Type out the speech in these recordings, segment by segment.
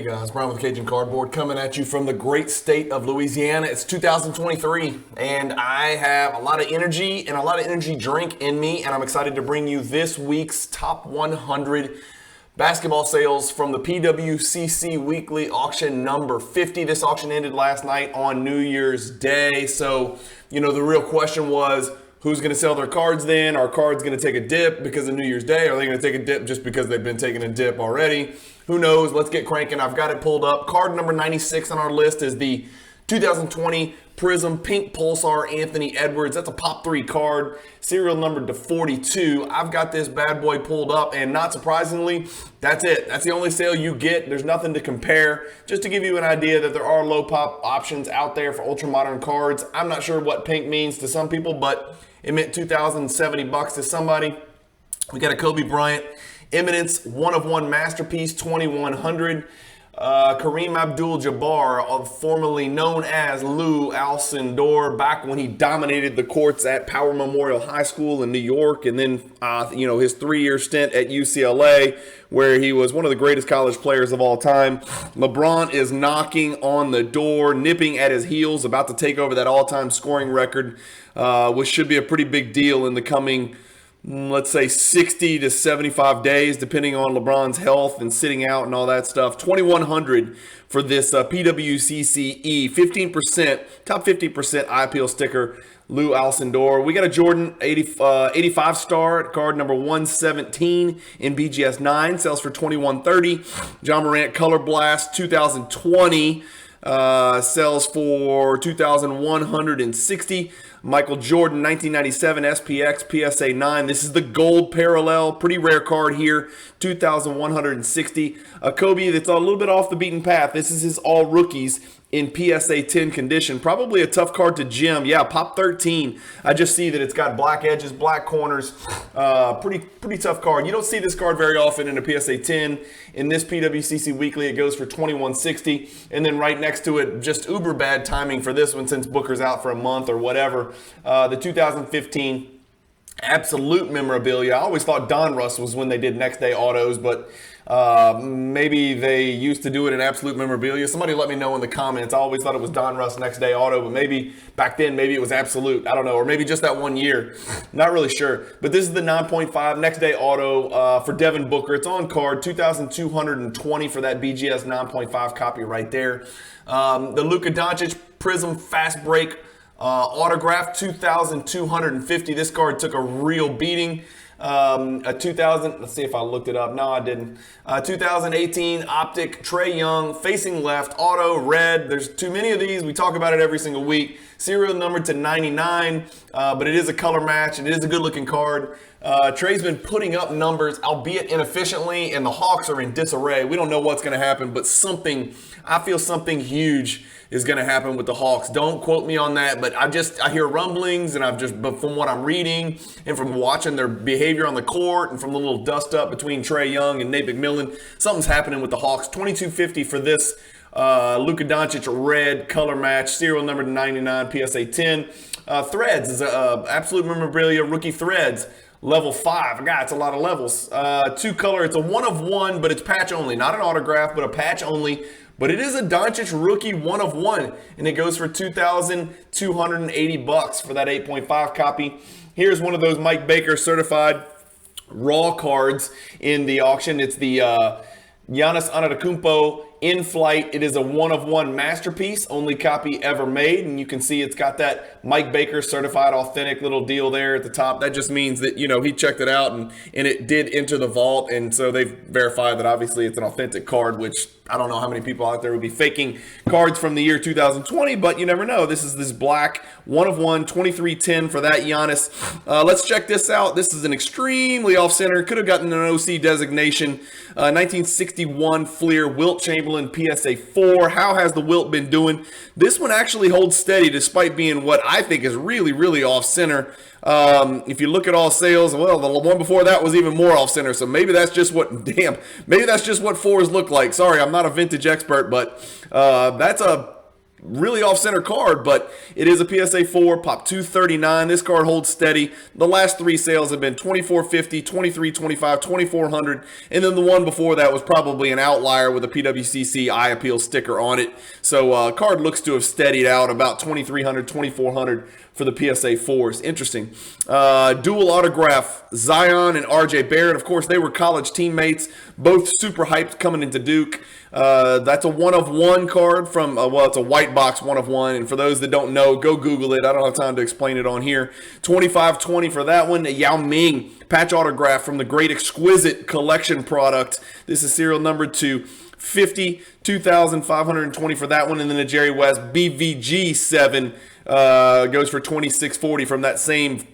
Hey guys, Brian with Cajun Cardboard coming at you from the great state of Louisiana. It's 2023 and I have a lot of energy and a lot of energy drink in me, and I'm excited to bring you this week's top 100 basketball sales from the PWCC weekly auction number 50. This auction ended last night on New Year's Day. So, the real question was, who's going to sell their cards then? Are cards going to take a dip because of New Year's Day? Are they going to take a dip just because they've been taking a dip already? Who knows? Let's get cranking. I've got it pulled up. Card number 96 on our list is the 2020 Prism Pink Pulsar Anthony Edwards. That's a Pop 3 card, serial number to 42. I've got this bad boy pulled up, and not surprisingly, that's it. That's the only sale you get. There's nothing to compare. Just to give you an idea that there are low pop options out there for ultra modern cards. I'm not sure what pink means to some people, but it meant $2,070 to somebody. We got a Kobe Bryant Eminence 1-of-1 Masterpiece 2100. Kareem Abdul-Jabbar, formerly known as Lou Alcindor, back when he dominated the courts at Power Memorial High School in New York, and then his 3-year stint at UCLA, where he was one of the greatest college players of all time. LeBron is knocking on the door, nipping at his heels, about to take over that all-time scoring record, which should be a pretty big deal in the coming, let's say, 60 to 75 days, depending on LeBron's health and sitting out and all that stuff. 2,100 for this PWCC 15%, top 50% eye appeal sticker, Lou Alcindor. We got a Jordan 85 star at card number 117 in BGS 9, sells for $2,130. John Morant Color Blast 2020 sells for $2,160. Michael Jordan 1997 SPX PSA 9. This is the gold parallel, pretty rare card here, $2,160. A Kobe that's a little bit off the beaten path. This is his all rookies in PSA 10 condition. Probably a tough card to gem. Yeah, Pop 13. I just see that it's got black edges, black corners. Pretty tough card. You don't see this card very often in a PSA 10. In this PWCC Weekly, it goes for $2,160. And then right next to it, just uber bad timing for this one since Booker's out for a month or whatever. The 2015 Absolute Memorabilia. I always thought Donruss was when they did next day autos, but maybe they used to do it in Absolute Memorabilia. Somebody let me know in the comments. I always thought it was Donruss next day auto, but maybe back then, maybe it was Absolute. I don't know, or maybe just that 1 year. Not really sure. But this is the 9.5 next day auto for Devin Booker. It's on card, $2,220 for that BGS 9.5 copy right there. The Luka Doncic Prism Fast Break autograph, $2,250. This card took a real beating. A 2000, let's see if I looked it up. No, I didn't. 2018 Optic Trae Young Facing Left Auto Red. There's too many of these. We talk about it every single week. Serial number to 99, but it is a color match. It is a good looking card. Trae's been putting up numbers, albeit inefficiently, and the Hawks are in disarray. We don't know what's going to happen, but I feel something huge is going to happen with the Hawks. Don't quote me on that, but I hear rumblings, and but from what I'm reading and from watching their behavior on the court and from the little dust up between Trae Young and Nate McMillan, something's happening with the Hawks. $2,250 for this Luka Doncic red color match, serial number 99 PSA 10. Threads is Absolute Memorabilia rookie Threads. Level 5. God, it's a lot of levels. 2 color. It's a 1-of-1, but it's patch only. Not an autograph, but a patch only. But it is a Doncic rookie 1-of-1, and it goes for $2,280 for that 8.5 copy. Here's one of those Mike Baker certified raw cards in the auction. It's the Giannis Antetokounmpo In Flight. It is a 1-of-1 masterpiece, only copy ever made, and you can see it's got that Mike Baker certified authentic little deal there at the top. That just means that, he checked it out and it did enter the vault, and so they've verified that obviously it's an authentic card, which I don't know how many people out there would be faking cards from the year 2020, but you never know. This is this black 1-of-1, 2310 for that Giannis. Let's check this out. This is an extremely off-center. Could have gotten an OC designation. 1961 Fleer Wilt Chamberlain PSA 4. How has the Wilt been doing? This one actually holds steady despite being what I think is really, really off-center. If you look at all sales, well, the one before that was even more off-center, so maybe that's just what fours look like. Sorry, I'm not a vintage expert, but that's a really off-center card, but it is a PSA 4, pop 239. This card holds steady. The last 3 sales have been 2450, 2325, 2400, and then the one before that was probably an outlier with a PWCC Eye Appeal sticker on it. So card looks to have steadied out about 2300, 2400 for the PSA 4s. Interesting. Dual autograph, Zion and RJ Barrett. Of course, they were college teammates, both super hyped coming into Duke. That's a 1-of-1 card from, well, it's a white box 1-of-1. And for those that don't know, go Google it. I don't have time to explain it on here. 2520 for that one. A Yao Ming patch autograph from the Great Exquisite Collection product. This is serial number 250, 2,520 for that one. And then a Jerry West BVG 7 goes for 2640 from that same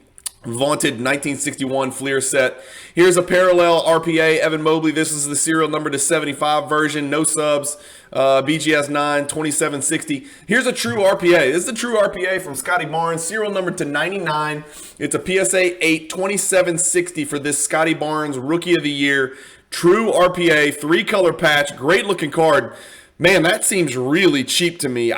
vaunted 1961 Fleer set. Here's a parallel RPA, Evan Mobley. This is the serial number to 75 version, no subs, BGS 9, 2760. Here's a true RPA. This is a true RPA from Scotty Barnes, serial number to 99. It's a PSA 8, 2760 for this Scotty Barnes Rookie of the Year. True RPA, 3-color patch, great looking card. Man, that seems really cheap to me.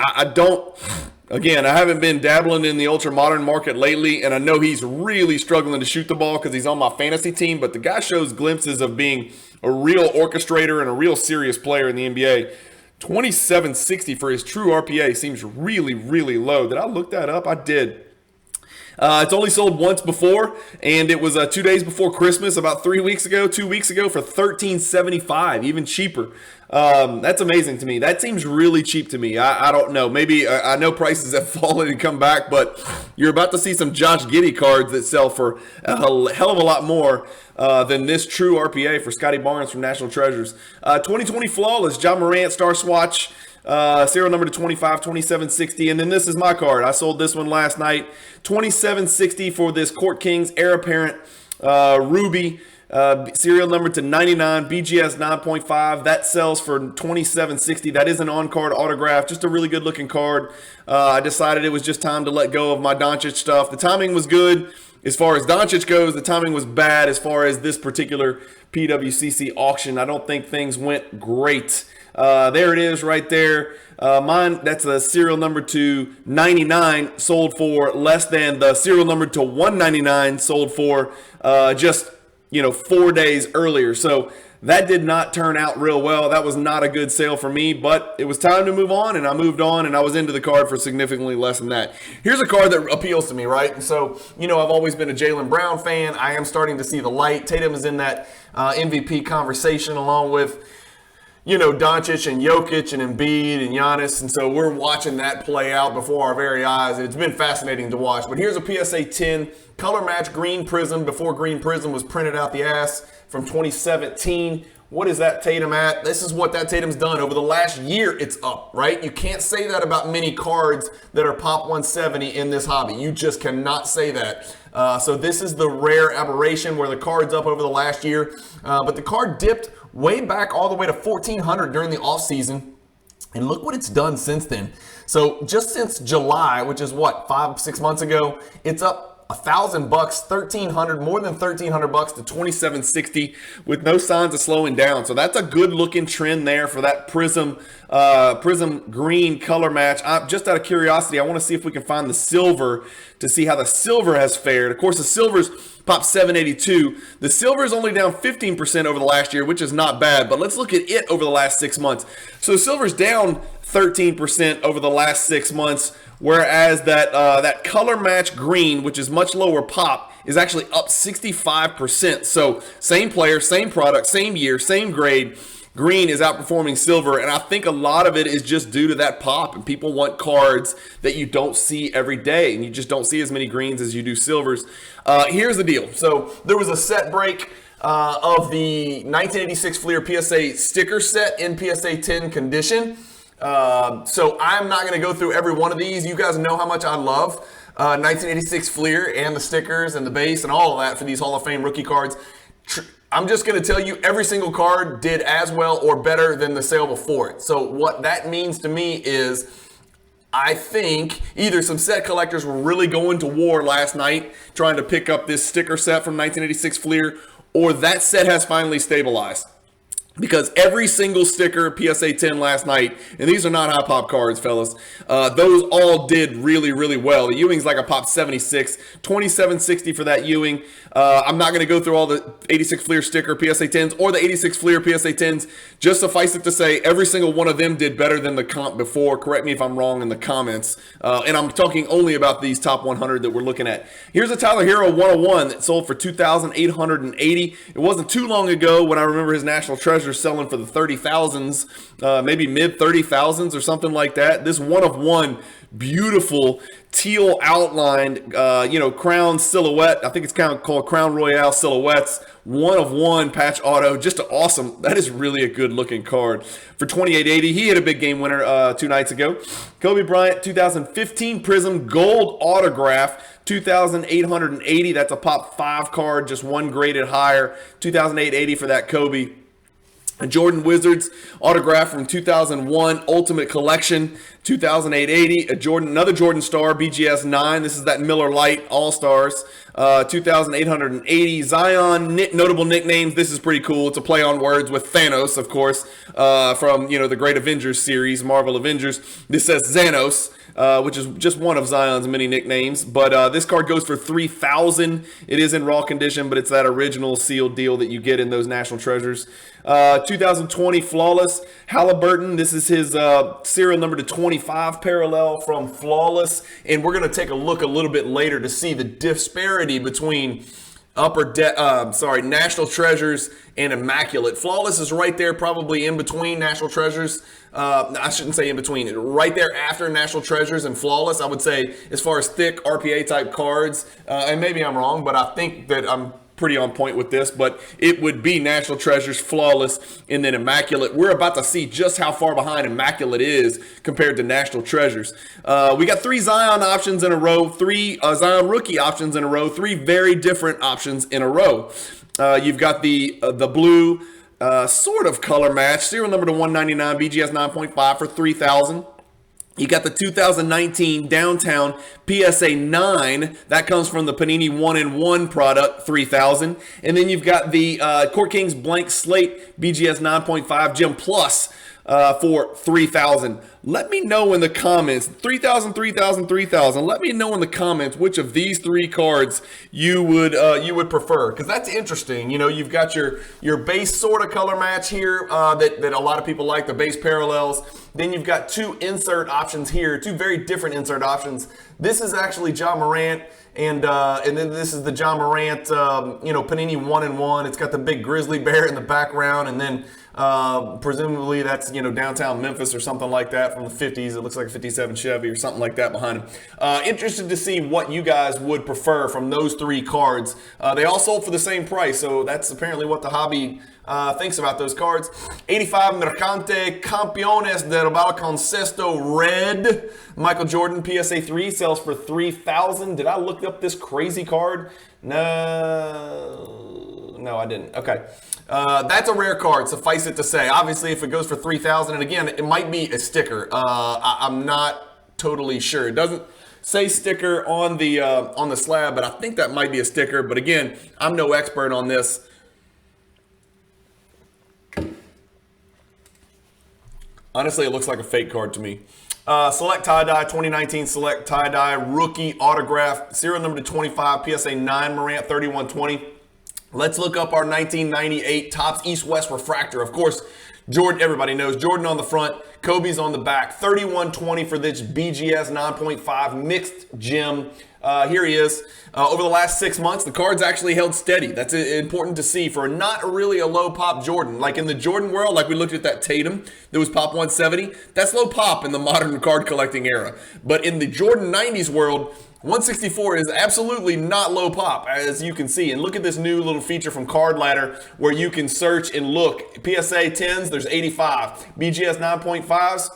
Again, I haven't been dabbling in the ultra-modern market lately, and I know he's really struggling to shoot the ball because he's on my fantasy team, but the guy shows glimpses of being a real orchestrator and a real serious player in the NBA. 2760 for his true RPA seems really, really low. Did I look that up? I did. It's only sold once before, and it was 2 days before Christmas, about 2 weeks ago, for $13.75, even cheaper. That's amazing to me. That seems really cheap to me. I don't know. Maybe I know prices have fallen and come back, but you're about to see some Josh Giddey cards that sell for a hell of a lot more than this true RPA for Scotty Barnes from National Treasures. 2020 Flawless, John Morant Star Swatch. Serial number to 25, 2760. And then this is my card. I sold this one last night. 2760 for this Court Kings Heir Apparent Ruby. Serial number to 99, BGS 9.5. That sells for 2760. That is an on-card autograph. Just a really good looking card. I decided it was just time to let go of my Doncic stuff. The timing was good as far as Doncic goes. The timing was bad as far as this particular PWCC auction. I don't think things went great. There it is right there. Mine, that's a serial number to 99, sold for less than the serial number to 199, sold for just 4 days earlier. So that did not turn out real well. That was not a good sale for me, but it was time to move on, and I moved on, and I was into the card for significantly less than that. Here's a card that appeals to me, right? And so, I've always been a Jaylen Brown fan. I am starting to see the light. Tatum is in that MVP conversation along with Doncic and Jokic and Embiid and Giannis. And so we're watching that play out before our very eyes. And it's been fascinating to watch. But here's a PSA 10 color match green prism before green prism was printed out the ass from 2017. What is that Tatum at? This is what that Tatum's done. Over the last year, it's up, right? You can't say that about many cards that are pop 170 in this hobby. You just cannot say that. So this is the rare aberration where the card's up over the last year. But the card dipped way back all the way to 1,400 during the offseason. And look what it's done since then. So just since July, which is what, 5-6 months ago, it's up $1,000, 1,300, more than 1,300 bucks to 2,760 with no signs of slowing down. So that's a good looking trend there for that prism green color match. Just out of curiosity, I want to see if we can find the silver to see how the silver has fared. Of course, the silver's popped 782. The silver is only down 15% over the last year, which is not bad, but let's look at it over the last 6 months. So silver's down 13% over the last 6 months, whereas that color match green, which is much lower pop, is actually up 65%. So same player, same product, same year, same grade. Green is outperforming silver, and I think a lot of it is just due to that pop, and people want cards that you don't see every day, and you just don't see as many greens as you do silvers. Here's the deal. So there was a set break of the 1986 Fleer PSA sticker set in PSA 10 condition. So I'm not going to go through every one of these. You guys know how much I love 1986 Fleer and the stickers and the base and all of that for these Hall of Fame rookie cards. I'm just going to tell you every single card did as well or better than the sale before it. So what that means to me is I think either some set collectors were really going to war last night trying to pick up this sticker set from 1986 Fleer, or that set has finally stabilized. because every single sticker PSA 10 last night, and these are not high pop cards, fellas, those all did really, really well. The Ewing's like a pop 76, 2760 for that Ewing. I'm not going to go through all the 86 Fleer sticker PSA 10s or the 86 Fleer PSA 10s. Just suffice it to say, every single one of them did better than the comp before. Correct me if I'm wrong in the comments. And I'm talking only about these top 100 that we're looking at. Here's a Tyler Hero 101 that sold for $2,880. It wasn't too long ago when I remember his National Treasure selling for the 30,000s, maybe mid 30,000s or something like that. This one of one, beautiful teal outlined, crown silhouette. I think it's kind of called Crown Royale silhouettes. One of one patch auto, just awesome. That is really a good looking card. For $2,880, he hit a big game winner 2 nights ago. Kobe Bryant 2015 Prism Gold Autograph. $2,880. That's a pop 5 card, just one graded higher. $2,880 for that Kobe. A Jordan Wizards autograph from 2001 Ultimate Collection, $2,880. Another Jordan Star, BGS 9. This is that Miller Lite All-Stars, $2,880. Zion notable nicknames. This is pretty cool. It's a play on words with Thanos, of course, from the Great Avengers series, Marvel Avengers. This says Xanos. Which is just one of Zion's many nicknames. But this card goes for $3,000. It is in raw condition, but it's that original sealed deal that you get in those National Treasures. 2020 Flawless Halliburton. This is his serial number to 25 parallel from Flawless. And we're going to take a look a little bit later to see the disparity between National Treasures and Immaculate. Flawless is right there, probably in between National Treasures. I shouldn't say in between. Right there after National Treasures and Flawless, I would say, as far as thick RPA type cards. And maybe I'm wrong, but I think that I'm pretty on point with this, but it would be National Treasures, Flawless, and then Immaculate. We're about to see just how far behind Immaculate is compared to National Treasures. We got 3 Zion options in a row, 3 Zion rookie options in a row, 3 very different options in a row. You've got the blue sort of color match, serial number to 199, BGS 9.5 for $3,000. You got the 2019 Downtown PSA 9. That comes from the Panini 1-in-1 product, $3,000. And then you've got the Court Kings Blank Slate BGS 9.5 Gem Plus for $3,000. Let me know in the comments, 3,000, 3,000, 3,000. Let me know in the comments which of these 3 cards you would prefer, because that's interesting. You've got your base sort of color match here that a lot of people like, the base parallels. Then you've got 2 insert options here, 2 very different insert options. This is actually Ja Morant, and then this is the Ja Morant, Panini 1-in-1. It's got the big grizzly bear in the background, and then presumably that's downtown Memphis or something like that from the 50s. It looks like a 57 Chevy or something like that behind him. Interested to see what you guys would prefer from those 3 cards. They all sold for the same price, so that's apparently what the hobby thinks about those cards. 85 Mercante Campeones del Baloncesto Red. Michael Jordan PSA 3 sells for $3,000. Did I look up this crazy card? No, I didn't. Okay. That's a rare card, suffice it to say. Obviously, if it goes for $3,000, and again, it might be a sticker. I'm not totally sure. It doesn't say sticker on the slab, but I think that might be a sticker. But again, I'm no expert on this. Honestly, it looks like a fake card to me. Select Tie-Dye, 2019 Select Tie-Dye Rookie Autograph, serial number to 25, PSA 9 Morant 3120. Let's look up our 1998 Topps East-West Refractor. Of course, Jordan, everybody knows Jordan on the front, Kobe's on the back. 3120 for this BGS 9.5 mixed gem. Here he is. Over the last 6 months, the card's actually held steady. That's important to see for not really a low pop Jordan. Like in the Jordan world, like we looked at that Tatum that was pop 170, that's low pop in the modern card collecting era. But in the Jordan 90s world, 164 is absolutely not low pop, as you can see. And look at this new little feature from Card Ladder where you can search and look. PSA 10s, there's 85. BGS 9.5s,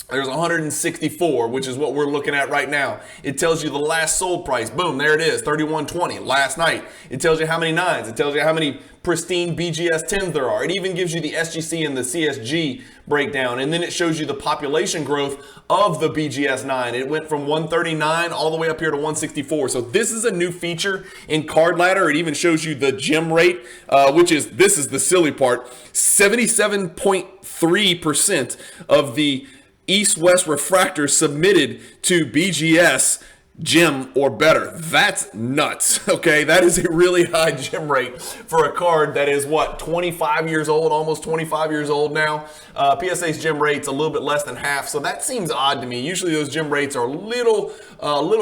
There's 164, which is what we're looking at right now. It tells you the last sold price. Boom, there it is, 31.20 last night. It tells you how many 9s. It tells you how many pristine BGS 10s there are. It even gives you the SGC and the CSG breakdown. And then it shows you the population growth of the BGS 9. It went from 139 all the way up here to 164. So this is a new feature in Card Ladder. It even shows you the gem rate, this is the silly part, 77.3% of the East-West refractors submitted to BGS gem or better. That's nuts. Okay, that is a really high gem rate for a card that is 25 years old, almost 25 years old now. PSA's gem rate's a little bit less than half, so that seems odd to me. Usually those gem rates are a little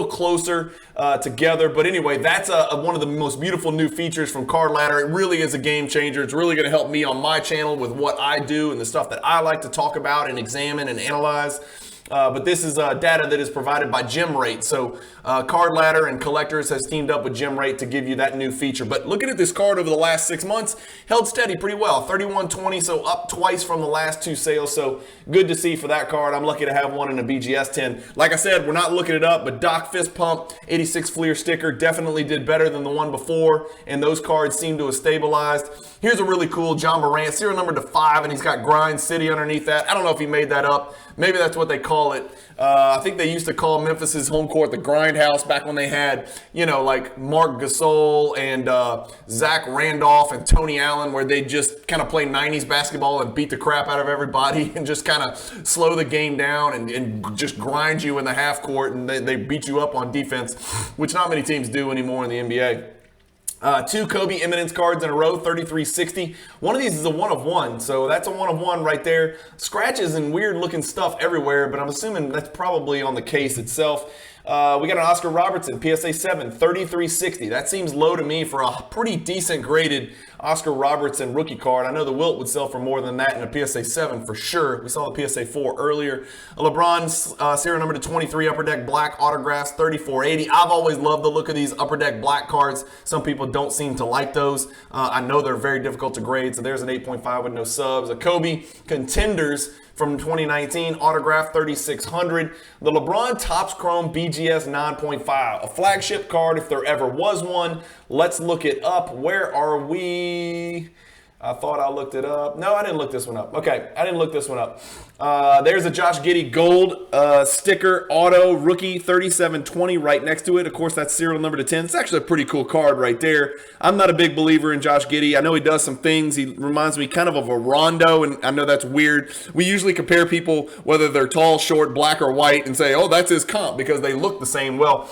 closer together, but anyway, that's one of the most beautiful new features from Card Ladder. It really is a game changer. It's really going to help me on my channel with what I do and the stuff that I like to talk about and examine and analyze. But this is data that is provided by GemRate. So Card Ladder and Collectors has teamed up with GemRate to give you that new feature. But looking at this card over the last 6 months, held steady pretty well. 31.20, so up twice from the last 2 sales. So good to see for that card. I'm lucky to have one in a BGS 10. Like I said, we're not looking it up, but Doc Fist Pump 86 Fleer sticker definitely did better than the one before, and those cards seem to have stabilized. Here's a really cool John Morant, serial number to 5, and he's got Grind City underneath that. I don't know if he made that up. Maybe that's what they call it. I think they used to call Memphis's home court the Grindhouse back when they had, like Mark Gasol and Zach Randolph and Tony Allen, where they just kind of play 90s basketball and beat the crap out of everybody and just kind of slow the game down and just grind you in the half court, and they beat you up on defense, which not many teams do anymore in the NBA. 2 Kobe Eminence cards in a row, 3360. One of these is a 1 of 1, so that's a 1 of 1 right there. Scratches and weird looking stuff everywhere, but I'm assuming that's probably on the case itself. We got an Oscar Robertson, PSA 7, 3360. That seems low to me for a pretty decent graded Oscar Robertson rookie card. I know the Wilt would sell for more than that in a PSA 7 for sure. We saw the PSA 4 earlier. A LeBron serial number to 23 Upper Deck Black autographs, 3480. I've always loved the look of these Upper Deck Black cards. Some people don't seem to like those. I know they're very difficult to grade, so there's an 8.5 with no subs. A Kobe Contenders from 2019, autograph 3600. The LeBron Topps Chrome BGS 9.5, a flagship card if there ever was one. Let's look it up. Where are we? I thought I looked it up. No, I didn't look this one up. Okay, I didn't look this one up. There's a Josh Giddey gold sticker auto rookie 3720 right next to it. Of course, that's serial number to 10. It's actually a pretty cool card right there. I'm not a big believer in Josh Giddey. I know he does some things. He reminds me kind of a Rondo, and I know that's weird. We usually compare people, whether they're tall, short, black, or white, and say, oh, that's his comp because they look the same. Well,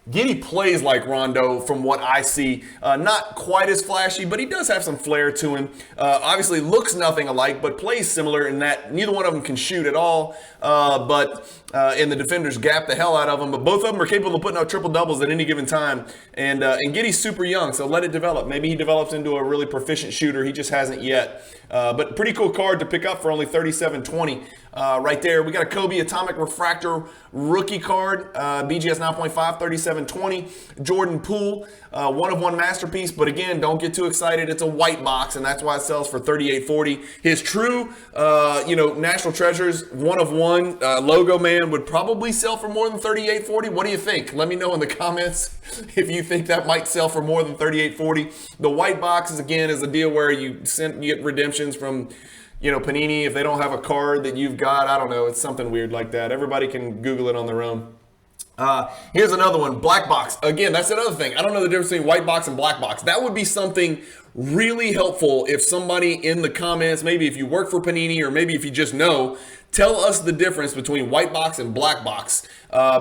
Giddey plays like Rondo from what I see. Not quite as flashy, but he does have some flair to him. Obviously looks nothing alike, but plays similar in that neither one of them can shoot at all. And the defenders gap the hell out of them. But both of them are capable of putting out triple doubles at any given time. And Giddey's super young, so let it develop. Maybe he develops into a really proficient shooter. He just hasn't yet. But pretty cool card to pick up for only $37.20 right there. We got a Kobe Atomic Refractor rookie card, BGS 9.5, $37.20. Jordan Poole, 1 of 1 masterpiece. But again, don't get too excited. It's a white box, and that's why it sells for $38.40. His true, National Treasures 1 of 1 logo man would probably sell for more than $38.40. What do you think? Let me know in the comments if you think that might sell for more than $38.40. The white boxes, again, is a deal where you get redemptions from Panini if they don't have a card that you've got. I don't know. It's something weird like that. Everybody can Google it on their own. Here's another one, black box. Again, that's another thing. I don't know the difference between white box and black box. That would be something really helpful if somebody in the comments, maybe if you work for Panini or maybe if you just know, tell us the difference between white box and black box,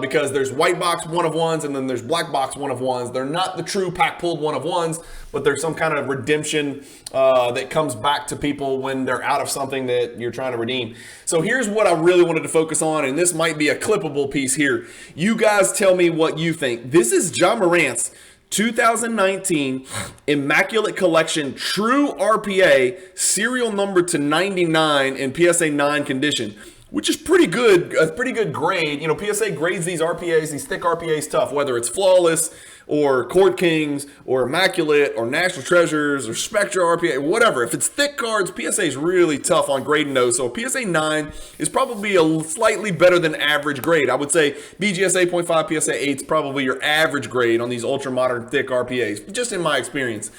because there's white box 1 of 1s and then there's black box 1 of 1s. They're not the true pack pulled 1 of 1s, but there's some kind of redemption that comes back to people when they're out of something that you're trying to redeem. So here's what I really wanted to focus on, and this might be a clippable piece here. You guys tell me what you think. This is John Morant's 2019 Immaculate Collection True RPA serial number to 99 in PSA 9 condition. which is pretty good, a pretty good grade. You know, PSA grades these RPAs, these thick RPAs tough, whether it's Flawless or Court Kings or Immaculate or National Treasures or Spectra RPA, whatever. If it's thick cards, PSA is really tough on grading those. So PSA 9 is probably a slightly better than average grade. I would say BGS 8.5, PSA 8 is probably your average grade on these ultra modern thick RPAs, just in my experience.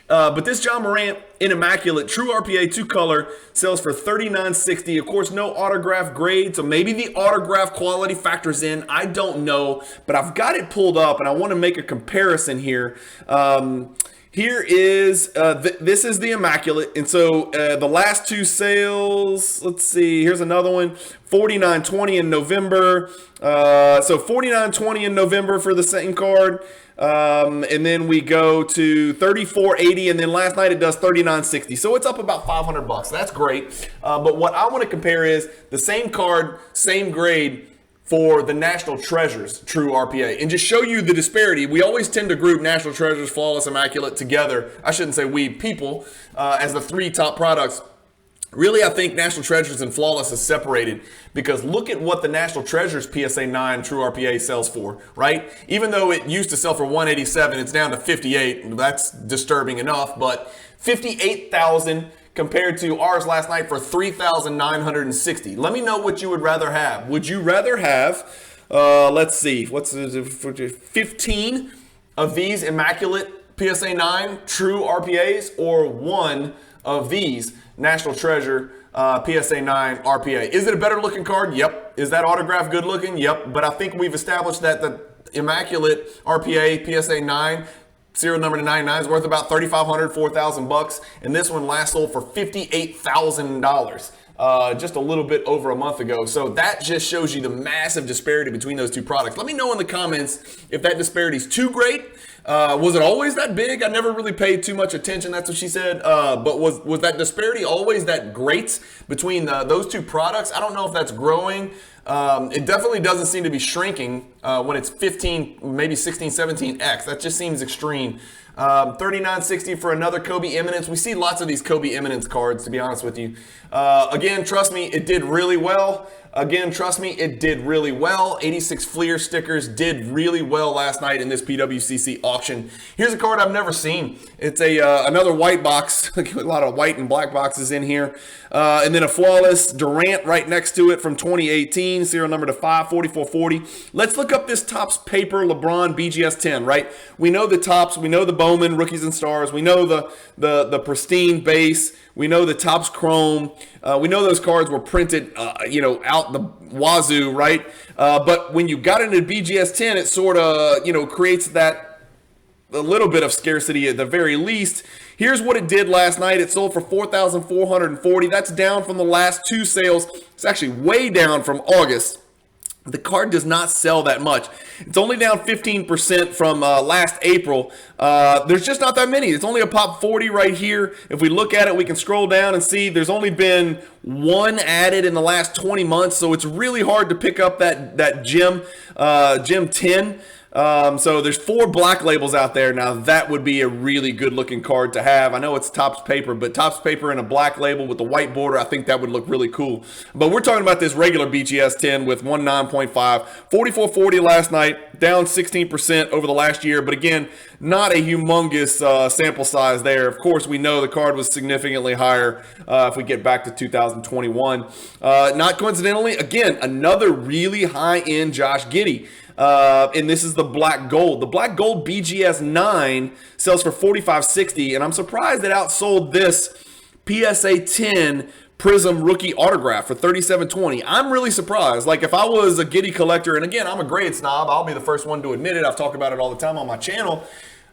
But this John Morant in Immaculate, true RPA, 2-color, sells for $39.60. Of course, no autograph grade, so maybe the autograph quality factors in. I don't know, but I've got it pulled up, and I want to make a comparison here. Here is, this is the Immaculate, and so the last two sales, let's see, here's another one, $49.20 in November. So $49.20 in November for the second card. And then we go to $34.80, and then last night it does $39.60. So it's up about $500. That's great. But what I want to compare is the same card, same grade for the National Treasures True RPA, and just show you the disparity. We always tend to group National Treasures, Flawless, Immaculate together. I shouldn't say we, people, as the three top products. Really, I think National Treasures and Flawless is separated because look at what the National Treasures PSA 9 True RPA sells for, right? Even though it used to sell for $187, it's down to $58. That's disturbing enough, but $58,000 compared to ours last night for $3,960. Let me know what you would rather have. Would you rather have, let's see, 15 of these Immaculate PSA 9 True RPAs or one of these National Treasure PSA 9 RPA? Is it a better looking card? Yep. Is that autograph good looking? Yep. But I think we've established that the Immaculate RPA PSA 9 serial number to 99 is worth about $3,500, $4,000, and this one last sold for $58,000. Just a little bit over a month ago. So that just shows you the massive disparity between those two products. Let me know in the comments if that disparity is too great. Was it always that big? I never really paid too much attention. That's what she said. But was that disparity always that great between those two products? I don't know if that's growing. It definitely doesn't seem to be shrinking when it's 15, maybe 16, 17x. That just seems extreme. $39.60 for another Kobe Eminence. We see lots of these Kobe Eminence cards, to be honest with you. Again, trust me, it did really well. 86 Fleer stickers did really well last night in this PWCC auction. Here's a card I've never seen. It's another white box. A lot of white and black boxes in here. And then a Flawless Durant right next to it from 2018, serial number to 54440. Let's look up this Topps Paper LeBron BGS 10, right? We know the Topps, we know the Bowman Rookies and Stars, we know the pristine base, we know the Topps Chrome. We know those cards were printed, out the wazoo, right? But when you got into BGS 10, it sort of, creates that a little bit of scarcity at the very least. Here's what it did last night. It sold for $4,440. That's down from the last two sales. It's actually way down from August. The card does not sell that much. It's only down 15% from last April. There's just not that many. It's only a pop 40 right here. If we look at it, we can scroll down and see there's only been one added in the last 20 months. So it's really hard to pick up that Gem 10. So there's 4 black labels out there. Now that would be a really good looking card to have. I know it's Topps Paper, but Topps Paper and a black label with the white border, I think that would look really cool. But we're talking about this regular BGS 10 with 19.5, 4440 last night, down 16% over the last year. But again, not a humongous sample size there. Of course, we know the card was significantly higher if we get back to 2021. Not coincidentally, again, another really high-end Josh Giddey. And this is the black gold. The black gold BGS 9 sells for $45.60, and I'm surprised it outsold this PSA 10 Prism rookie autograph for $37.20. I'm really surprised. Like, if I was a Giddey collector, and again, I'm a grade snob, I'll be the first one to admit it. I've talked about it all the time on my channel.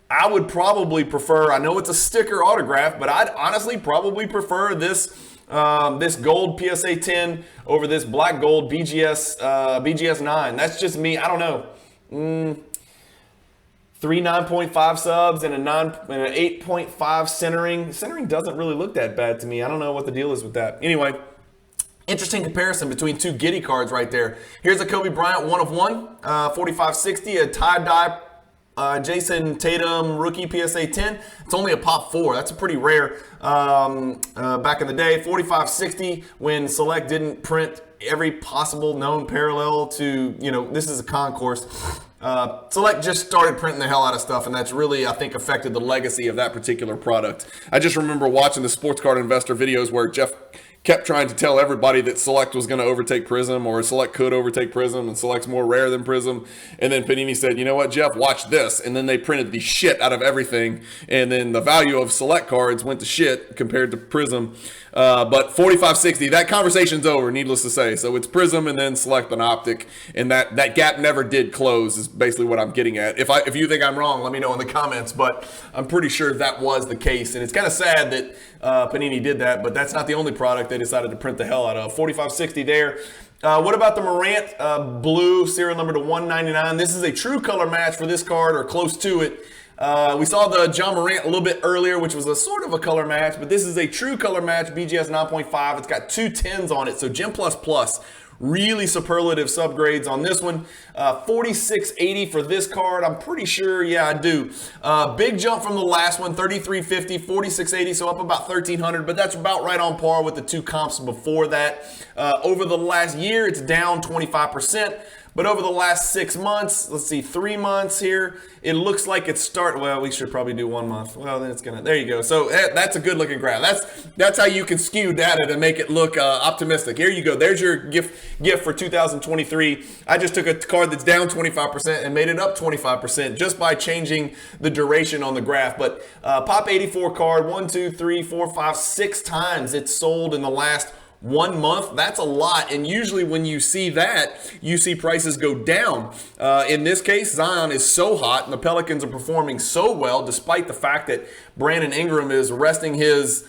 I would probably prefer, I know it's a sticker autograph, but I'd honestly probably prefer this this gold PSA 10 over this black gold BGS 9. That's just me. I don't know. 3 9.5 subs and an 8.5 centering. Centering doesn't really look that bad to me. I don't know what the deal is with that. Anyway, interesting comparison between two Giddey cards right there. Here's a Kobe Bryant 1 of 1, 45.60, a tie-dye Jason Tatum rookie PSA 10. It's only a pop 4. That's a pretty rare back in the day. 45.60 when Select didn't print every possible known parallel to, this is a concourse. Select just started printing the hell out of stuff, and that's really, I think, affected the legacy of that particular product. I just remember watching the Sports Card Investor videos where Jeff kept trying to tell everybody that Select was going to overtake Prism, or Select could overtake Prism, and Select's more rare than Prism. And then Panini said, you know what, Jeff, watch this. And then they printed the shit out of everything. And then the value of Select cards went to shit compared to Prism. But 4560, that conversation's over, needless to say. So it's Prism and then Select and Optic. And that gap never did close is basically what I'm getting at. If you think I'm wrong, let me know in the comments. But I'm pretty sure that was the case. And it's kind of sad that Panini did that, but that's not the only product they decided to print the hell out of. 4560 there. What about the Morant blue serial number to 199? This is a true color match for this card, or close to it. We saw the John Morant a little bit earlier, which was a sort of a color match, but this is a true color match, BGS 9.5. It's got 2 10s on it, so Gem++. Really superlative subgrades on this one. 4680 for this card. I'm pretty sure, yeah, I do. Big jump from the last one, 3350, 4680, so up about 1300, but that's about right on par with the 2 comps before that. Over the last year, it's down 25%. But over the last 6 months, let's see, 3 months here, it looks like it's well, we should probably do 1 month. Well, then it's there you go. So that's a good looking graph. That's how you can skew data to make it look optimistic. Here you go. There's your gift for 2023. I just took a card that's down 25% and made it up 25% just by changing the duration on the graph. But Pop 84 card, 1, 2, 3, 4, 5, 6 times it's sold in the last 1 month. That's a lot, and usually when you see that, you see prices go down. In this case, Zion is so hot and the Pelicans are performing so well, despite the fact that Brandon Ingram is resting his,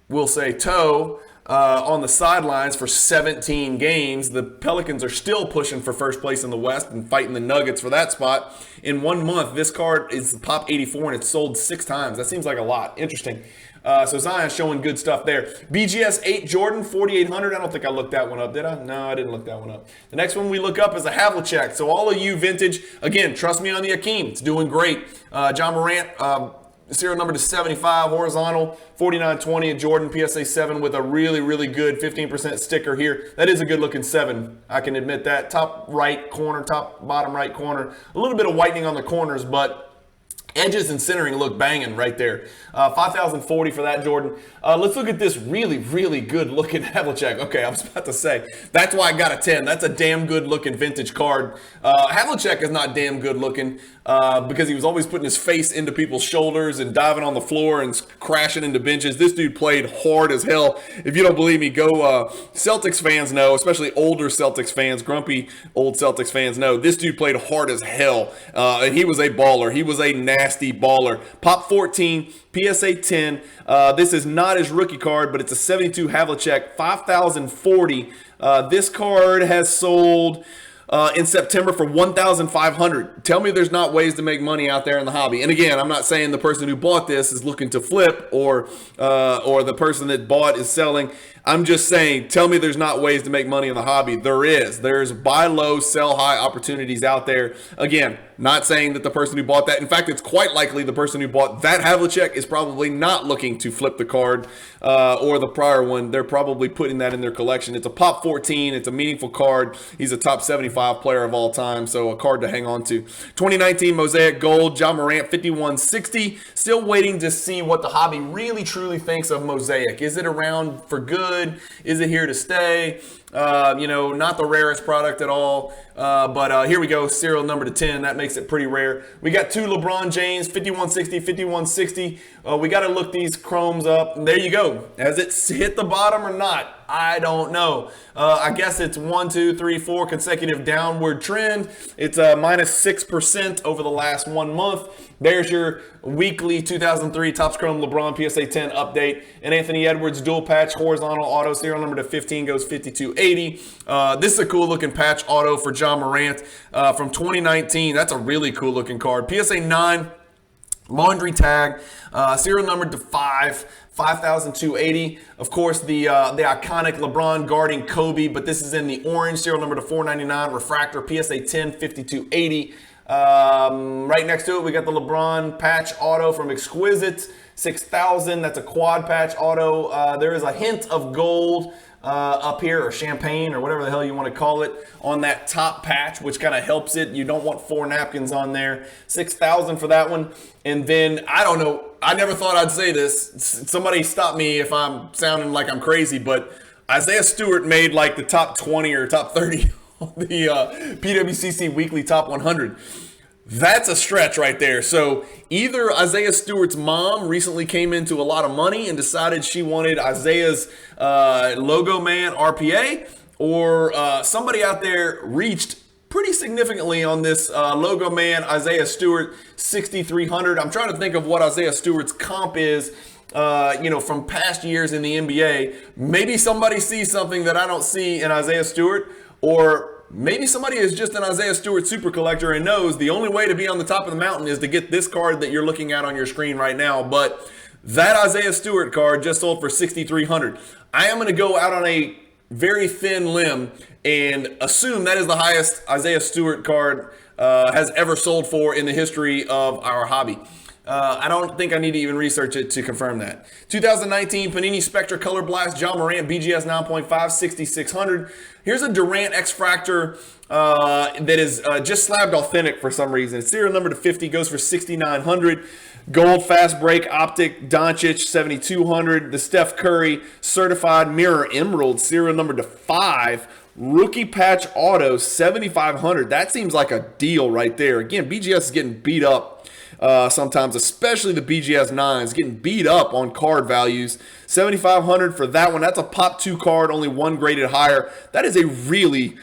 we'll say, toe on the sidelines for 17 games. The Pelicans are still pushing for first place in the West and fighting the Nuggets for that spot. In 1 month, this card is the Pop 84 and it's sold 6 times. That seems like a lot. Interesting. So Zion's showing good stuff there. BGS 8 Jordan 4800. I don't think I looked that one up, did I? No, I didn't look that one up. The next one we look up is a Havlicek. So all of you vintage, again, trust me on the Akeem. It's doing great. John Morant, serial number to 75, horizontal, 4920, a Jordan PSA 7 with a really, really good 15% sticker here. That is a good looking 7. I can admit that. Top right corner, top bottom right corner. A little bit of whitening on the corners, but edges and centering look banging right there. 5,040 for that, Jordan. Let's look at this really, really good looking Havlicek. Okay, I was about to say, that's why I got a 10. That's a damn good looking vintage card. Havlicek is not damn good looking because he was always putting his face into people's shoulders and diving on the floor and crashing into benches. This dude played hard as hell. If you don't believe me, go Celtics fans know, especially older Celtics fans, grumpy old Celtics fans know, this dude played hard as hell. And he was a baller. He was a nasty baller. Pop 14, PSA 10. This is not his rookie card, but it's a 72 Havlicek, 5,040. This card has sold in September for 1,500. Tell me there's not ways to make money out there in the hobby. And again, I'm not saying the person who bought this is looking to flip or the person that bought is selling. I'm just saying, tell me there's not ways to make money in the hobby. There is. There's buy low, sell high opportunities out there. Again, not saying that the person who bought that. In fact, it's quite likely the person who bought that Havlicek is probably not looking to flip the card or the prior one. They're probably putting that in their collection. It's a Pop 14. It's a meaningful card. He's a top 75 player of all time, so a card to hang on to. 2019 Mosaic Gold, John Morant, 5160. Still waiting to see what the hobby really truly thinks of Mosaic. Is it around for good? Is it here to stay? Not the rarest product at all. But here we go, serial number to 10. That makes it pretty rare. We got 2 LeBron James, 5160, 5160. We got to look these chromes up. And there you go. Has it hit the bottom or not? I don't know. I guess it's 1, 2, 3, 4 consecutive downward trend. It's minus 6% over the last 1 month. There's your weekly 2003 Topps Chrome LeBron PSA 10 update. And Anthony Edwards dual patch horizontal auto serial number to 15 goes 5280. This is a cool looking patch auto for John Morant from 2019. That's a really cool looking card. PSA 9 laundry tag, serial number to 5,280. Of course, the iconic LeBron guarding Kobe, but this is in the orange, serial number to 499, refractor, PSA 10, 5280. Right next to it, we got the LeBron patch auto from Exquisite, 6,000. That's a quad patch auto. There is a hint of gold up here, or champagne, or whatever the hell you want to call it, on that top patch, which kind of helps it. You don't want 4 napkins on there. 6,000 for that one. And then, I don't know, I never thought I'd say this. Somebody stop me if I'm sounding like I'm crazy, but Isaiah Stewart made like the top 20 or top 30 on the PWCC Weekly Top 100. That's a stretch right there. So either Isaiah Stewart's mom recently came into a lot of money and decided she wanted Isaiah's Logo Man RPA, or somebody out there reached pretty significantly on this Logo Man Isaiah Stewart 6,300. I'm trying to think of what Isaiah Stewart's comp is, from past years in the NBA. Maybe somebody sees something that I don't see in Isaiah Stewart, or maybe somebody is just an Isaiah Stewart super collector and knows the only way to be on the top of the mountain is to get this card that you're looking at on your screen right now. But that Isaiah Stewart card just sold for 6,300. I am going to go out on a very thin limb and assume that is the highest Isaiah Stewart card has ever sold for in the history of our hobby. I don't think I need to even research it to confirm that. 2019 Panini Spectra Color Blast John Morant BGS 9.5, 6,600. Here's a Durant X-Fractor that is just slabbed authentic for some reason. It's serial number to 50, goes for 6,900. Gold Fast Break Optic Doncic 7,200. The Steph Curry Certified Mirror Emerald serial number to 5. Rookie Patch Auto 7,500. That seems like a deal right there. Again, BGS is getting beat up sometimes, especially the BGS 9s, getting beat up on card values. 7,500 for that one. That's a Pop 2 card, only one graded higher. That is a really,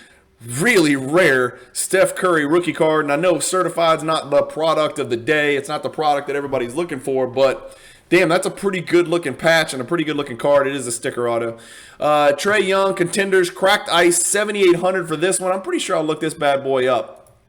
really rare Steph Curry rookie card. And I know Certified's not the product of the day. It's not the product that everybody's looking for, but damn, that's a pretty good looking patch and a pretty good looking card. It is a sticker auto. Trae Young Contenders Cracked Ice 7,800 for this one. I'm pretty sure I'll look this bad boy up.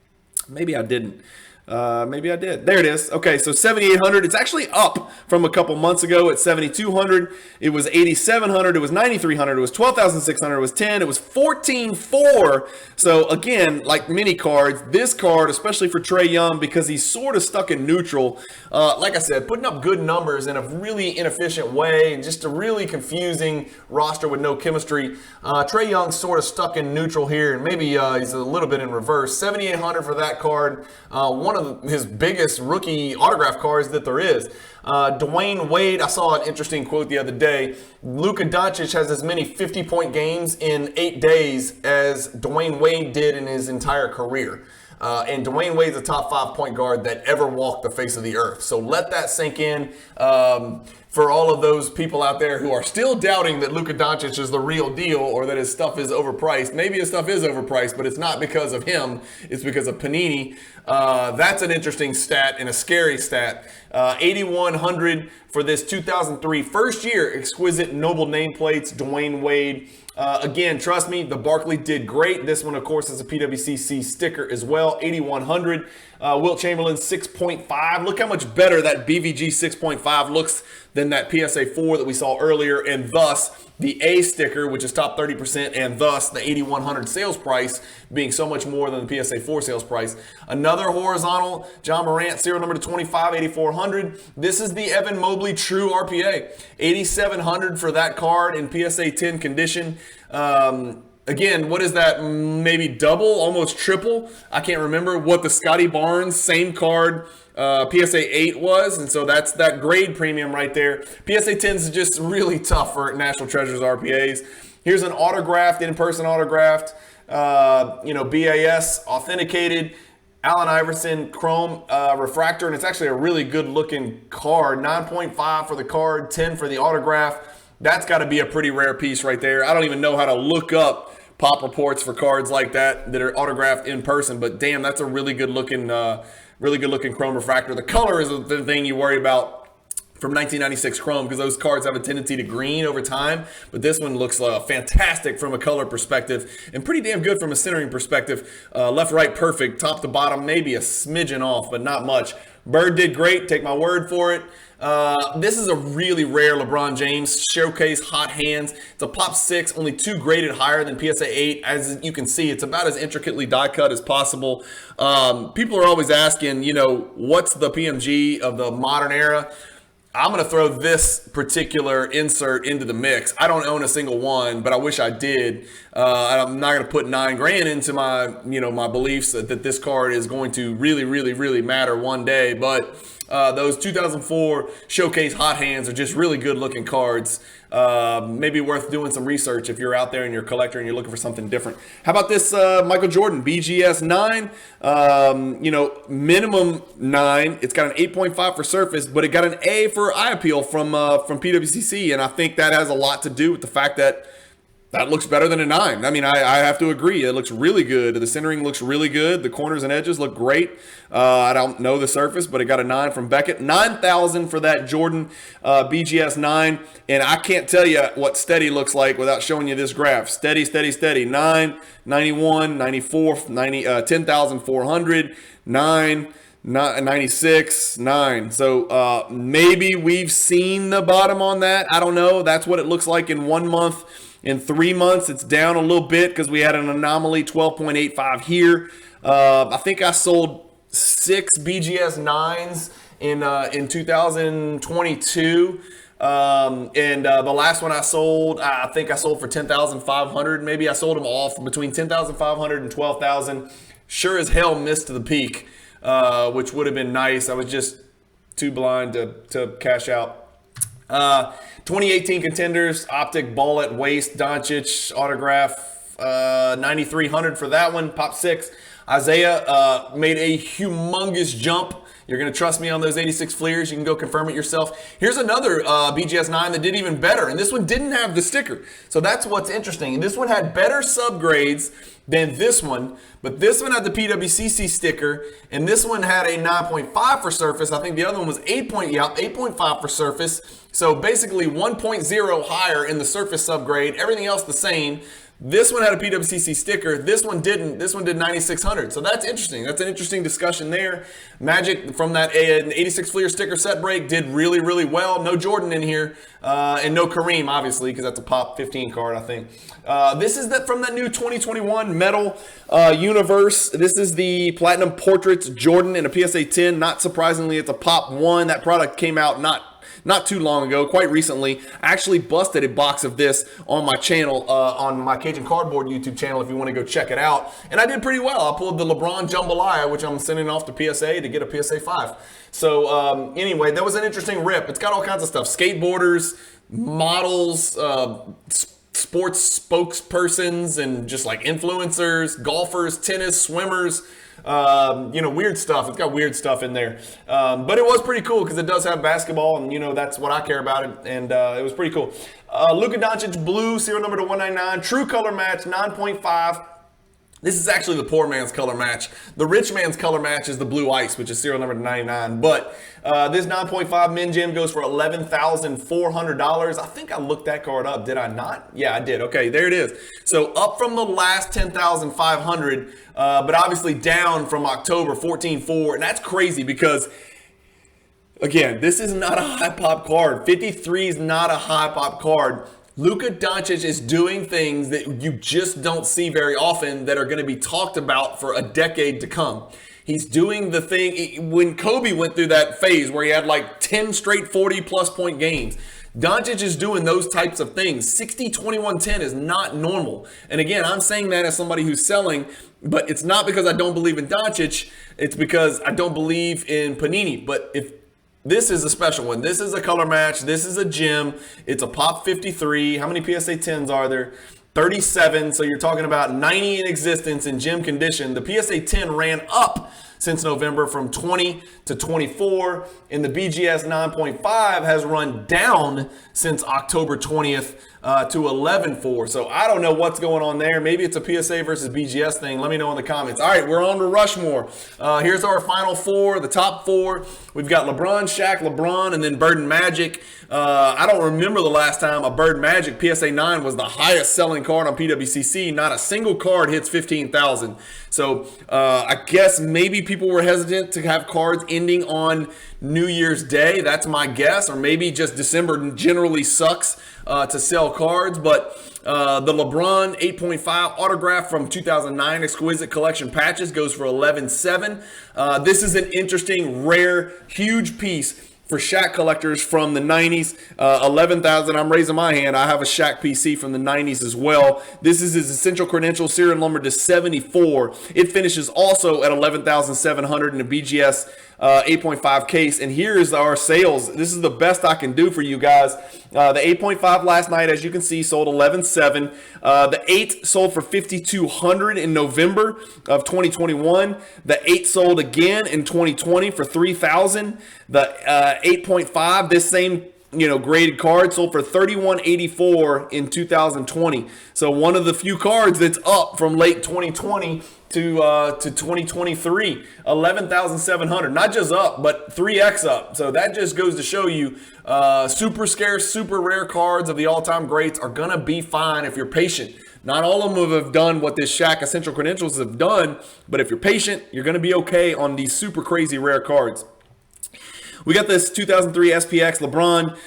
Maybe I didn't. Maybe I did. There it is. Okay, so 7,800. It's actually up from a couple months ago at 7,200. It was 8,700. It was 9,300. It was 12,600. It was 10. It was 14,400. So again, like mini cards, this card, especially for Trae Young, because he's sort of stuck in neutral. Like I said, putting up good numbers in a really inefficient way, and just a really confusing roster with no chemistry. Trae Young's sort of stuck in neutral here, and maybe he's a little bit in reverse. 7,800 for that card. One of his biggest rookie autograph cards that there is. Dwayne Wade, I saw an interesting quote the other day. Luka Doncic has as many 50-point games in 8 days as Dwayne Wade did in his entire career. And Dwayne Wade's a top 5 point guard that ever walked the face of the earth. So let that sink in. For all of those people out there who are still doubting that Luka Doncic is the real deal or that his stuff is overpriced. Maybe his stuff is overpriced, but it's not because of him. It's because of Panini. That's an interesting stat and a scary stat. 8,100 for this 2003 first year Exquisite Noble nameplates, Dwayne Wade. Again, trust me, the Barkley did great. This one, of course, is a PWCC sticker as well. 8,100. Wilt Chamberlain 6.5. Look how much better that BVG 6.5 looks than that PSA 4 that we saw earlier, and thus the A sticker, which is top 30%, and thus the 8,100 sales price being so much more than the PSA 4 sales price. Another horizontal John Morant serial number to 25, 8,400. This is the Evan Mobley True RPA. 8,700 for that card in PSA 10 condition. Again, what is that? Maybe double, almost triple. I can't remember what the Scotty Barnes same card PSA 8 was, and so that's that grade premium right there. PSA 10s is just really tough for National Treasures RPAs. Here's an autographed, in-person autographed, BAS authenticated Allen Iverson Chrome refractor, and it's actually a really good looking card. 9.5 for the card, 10 for the autograph. That's got to be a pretty rare piece right there. I don't even know how to look up pop reports for cards like that are autographed in person, but damn, that's a really good looking chrome refractor. The color is the thing you worry about from 1996 Chrome, because those cards have a tendency to green over time. But this one looks fantastic from a color perspective and pretty damn good from a centering perspective. Left, right, perfect. Top to bottom, maybe a smidgen off, but not much. Bird did great. Take my word for it. This is a really rare LeBron James Showcase Hot Hands. It's a Pop 6, only 2 graded higher than PSA 8. As you can see, it's about as intricately die cut as possible. People are always asking, what's the PMG of the modern era? I'm going to throw this particular insert into the mix. I don't own a single one, but I wish I did. I'm not going to put $9,000 into my, my beliefs that this card is going to really, really, really matter one day. But those 2004 Showcase Hot Hands are just really good looking cards. Maybe worth doing some research if you're out there and you're a collector and you're looking for something different. How about this Michael Jordan BGS 9? Minimum 9. It's got an 8.5 for surface, but it got an A for eye appeal from PWCC, and I think that has a lot to do with the fact that looks better than a 9. I mean, I have to agree. It looks really good. The centering looks really good. The corners and edges look great. I don't know the surface, but it got a 9 from Beckett. 9,000 for that Jordan BGS 9. And I can't tell you what steady looks like without showing you this graph. Steady, steady, steady. 9, 91, 94, 10,400, 9, 96, 9. So maybe we've seen the bottom on that. I don't know. That's what it looks like in 1 month. In 3 months, it's down a little bit because we had an anomaly, 12.85 here. I think I sold 6 BGS 9s in 2022. The last one I sold, I think I sold for 10,500. Maybe I sold them all for between 10,500 and 12,000. Sure as hell missed the peak, which would have been nice. I was just too blind to cash out. 2018 contenders, Optic, Bullet, Waste, Doncic, autograph, 9,300 for that one. Pop 6. Isaiah made a humongous jump. You're going to trust me on those 86 Fleers. You can go confirm it yourself. Here's another BGS 9 that did even better, and this one didn't have the sticker. So that's what's interesting. This one had better subgrades than this one, but this one had the PWCC sticker, and this one had a 9.5 for surface. I think the other one was 8.5 for surface. So basically 1.0 higher in the surface subgrade, everything else the same. This one had a PWCC sticker. This one didn't. This one did 9,600. So that's interesting. That's an interesting discussion there. Magic from that 86 Fleer sticker set break did really, really well. No Jordan in here. And no Kareem, obviously, because that's a Pop 15 card, I think. This is from that new 2021 Metal Universe. This is the Platinum Portraits Jordan in a PSA 10. Not surprisingly, it's a Pop 1. That product came out not too long ago, quite recently. I actually busted a box of this on my channel, on my Cajun Cardboard YouTube channel if you want to go check it out. And I did pretty well. I pulled the LeBron Jambalaya, which I'm sending off to PSA to get a PSA 5. So anyway, that was an interesting rip. It's got all kinds of stuff. Skateboarders, models, sports spokespersons, and just like influencers, golfers, tennis, swimmers. Weird stuff. It's got weird stuff in there. But it was pretty cool because it does have basketball, and, that's what I care about. And it was pretty cool. Luka Doncic blue, serial number to 199. True color match, 9.5. This is actually the poor man's color match. The rich man's color match is the blue ice, which is serial number to 99. But this 9.5 Min Gem goes for $11,400. I think I looked that card up. Did I not? Yeah, I did. Okay, there it is. So up from the last 10,500, but obviously down from October 14.4. And that's crazy because, again, this is not a high pop card. 53 is not a high pop card. Luka Doncic is doing things that you just don't see very often that are going to be talked about for a decade to come. He's doing the thing when Kobe went through that phase where he had like 10 straight 40-plus point games. Doncic is doing those types of things. 60-21-10 is not normal. And again, I'm saying that as somebody who's selling, but it's not because I don't believe in Doncic. It's because I don't believe in Panini. But if this is a special one. This is a color match. This is a gem. It's a Pop 53. How many PSA 10s are there? 37. So you're talking about 90 in existence in gem condition. The PSA 10 ran up since November from 20 to 24, and the BGS 9.5 has run down since October 20th to 11.4. So I don't know what's going on there. Maybe it's a PSA versus BGS thing. Let me know in the comments. All right, we're on to Rushmore. Here's our final four, the top four. We've got LeBron, Shaq, LeBron, and then Bird and Magic. I don't remember the last time a Bird Magic PSA 9 was the highest selling card on PWCC. Not a single card hits 15,000. So I guess maybe people were hesitant to have cards ending on New Year's Day. That's my guess. Or maybe just December generally sucks to sell cards. But the LeBron 8.5 autograph from 2009 Exquisite Collection Patches goes for 11.7. This is an interesting, rare, huge piece for Shaq collectors from the 90s. 11,000. I'm raising my hand. I have a Shaq PC from the 90s as well. This is his Essential Credential serial number to 74. It finishes also at 11,700 in a BGS 8.5 case. And here's our sales. This is the best I can do for you guys. The 8.5 last night, as you can see, sold 11.7. The 8 sold for 5,200 in November of 2021. The 8 sold again in 2020 for 3,000. The 8.5, this same graded card, sold for 3184 in 2020. So one of the few cards that's up from late 2020 to 2023, 11,700. Not just up, but 3x up. So that just goes to show you, super scarce, super rare cards of the all-time greats are gonna be fine if you're patient. Not all of them have done what this Shaq Essential Credentials have done, but if you're patient, you're gonna be okay on these super crazy rare cards. We got this 2003 SPX LeBron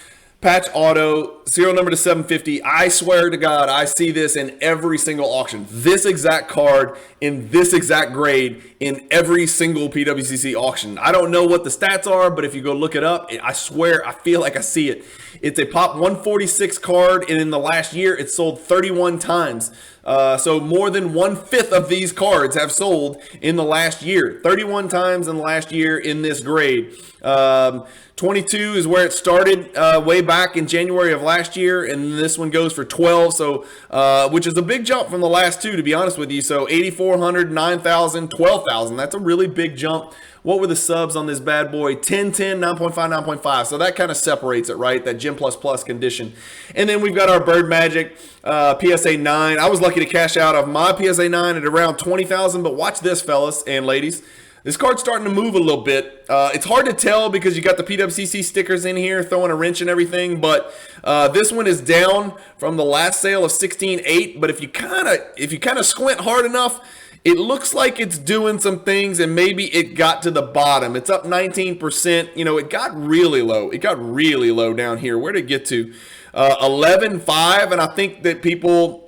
patch auto, serial number to 750. I swear to God, I see this in every single auction. This exact card in this exact grade in every single PWCC auction. I don't know what the stats are, but if you go look it up, I swear, I feel like I see it. It's a Pop 146 card, and in the last year, it sold 31 times. So more than 1/5 of these cards have sold in the last year. 31 times in the last year in this grade. 22 is where it started way back in January of last year, and this one goes for 12, so which is a big jump from the last two, to be honest with you. So 8,400, 9,000, 12,000. That's a really big jump. What were the subs on this bad boy? 10, 10, 9.5, 9.5. So that kind of separates it, right? That Gem++ condition. And then we've got our Bird Magic PSA 9. I was lucky to cash out of my PSA 9 at around 20,000, but watch this, fellas and ladies. This card's starting to move a little bit. It's hard to tell because you got the PWCC stickers in here throwing a wrench and everything, but this one is down from the last sale of 16.8. But if you kind of squint hard enough, it looks like it's doing some things, and maybe it got to the bottom. It's up 19%. It got really low. It got really low down here. Where did it get to? 11.5, and I think that people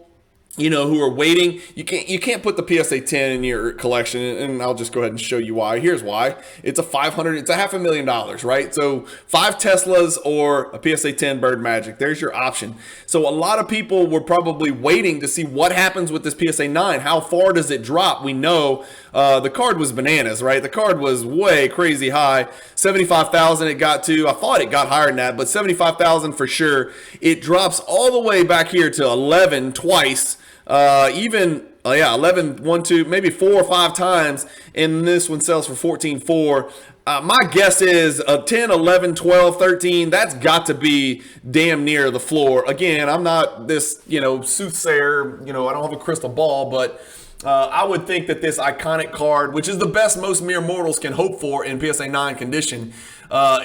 who are waiting, you can't put the PSA 10 in your collection, and I'll just go ahead and show you why. Here's why. It's a $500,000, right? So 5 Teslas or a PSA 10 Bird Magic. There's your option. So a lot of people were probably waiting to see what happens with this PSA 9. How far does it drop? We know the card was bananas, right? The card was way crazy high. 75,000 it got to. I thought it got higher than that, but 75,000 for sure. It drops all the way back here to 11 twice. 11, 1, 2, maybe 4 or 5 times, and this one sells for 14.4. My guess is 10, 11, 12, 13, that's got to be damn near the floor. Again, I'm not this, soothsayer, I don't have a crystal ball, but I would think that this iconic card, which is the best most mere mortals can hope for in PSA 9 condition,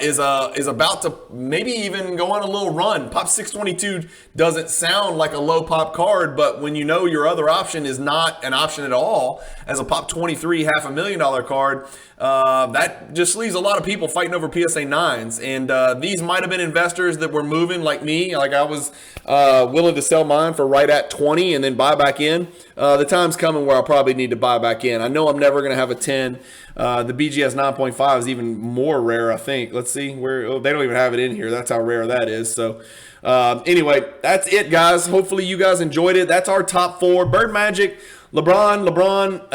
is about to maybe even go on a little run. Pop 622 doesn't sound like a low pop card, but when your other option is not an option at all, as a Pop 23 $500,000 card, that just leaves a lot of people fighting over PSA 9s. And these might have been investors that were moving like me. Like I was willing to sell mine for right at 20 and then buy back in. The time's coming where I'll probably need to buy back in. I know I'm never going to have a 10. The BGS 9.5 is even more rare, I think. Let's see where they don't even have it in here. That's how rare that is. So anyway, that's it, guys. Hopefully you guys enjoyed it. That's our top 4. Bird Magic, LeBron,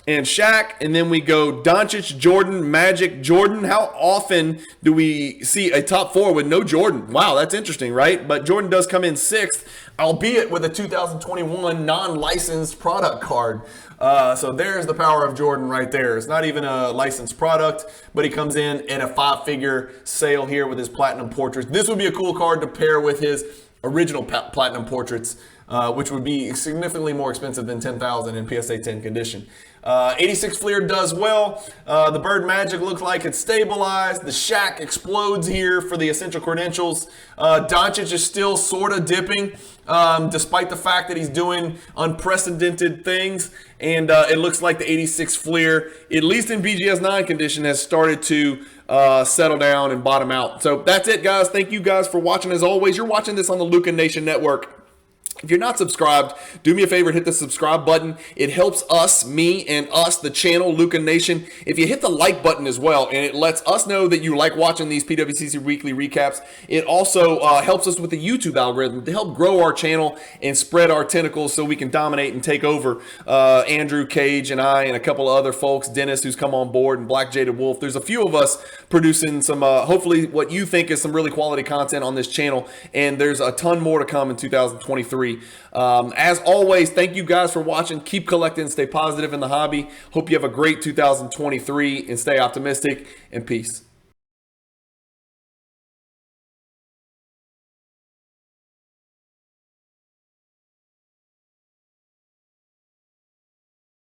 and Shaq, and then we go Doncic, Jordan, Magic, Jordan. How often do we see a top four with no Jordan? Wow, that's interesting, right? But Jordan does come in sixth, albeit with a 2021 non-licensed product card. So there's the power of Jordan right there. It's not even a licensed product, but he comes in at a 5-figure sale here with his platinum portraits. This would be a cool card to pair with his original platinum portraits, which would be significantly more expensive than $10,000 in PSA 10 condition. 86 Fleer does well. The Bird Magic looks like it's stabilized. The Shaq explodes here for the essential credentials. Doncic is still sort of dipping, despite the fact that he's doing unprecedented things. And it looks like the 86 Fleer, at least in BGS 9 condition, has started to settle down and bottom out. So that's it, guys. Thank you guys for watching. As always, you're watching this on the Luca Nation Network. If you're not subscribed, do me a favor and hit the subscribe button. It helps us, me and us, the channel, Luca Nation. If you hit the like button as well, and it lets us know that you like watching these PWCC weekly recaps, it also helps us with the YouTube algorithm to help grow our channel and spread our tentacles so we can dominate and take over. Andrew Cage and I and a couple of other folks, Dennis who's come on board, and Black Jaded Wolf. There's a few of us producing some, hopefully what you think is some really quality content on this channel, and there's a ton more to come in 2023. As always, thank you guys for watching. Keep collecting, stay positive in the hobby. Hope you have a great 2023 and stay optimistic, and peace.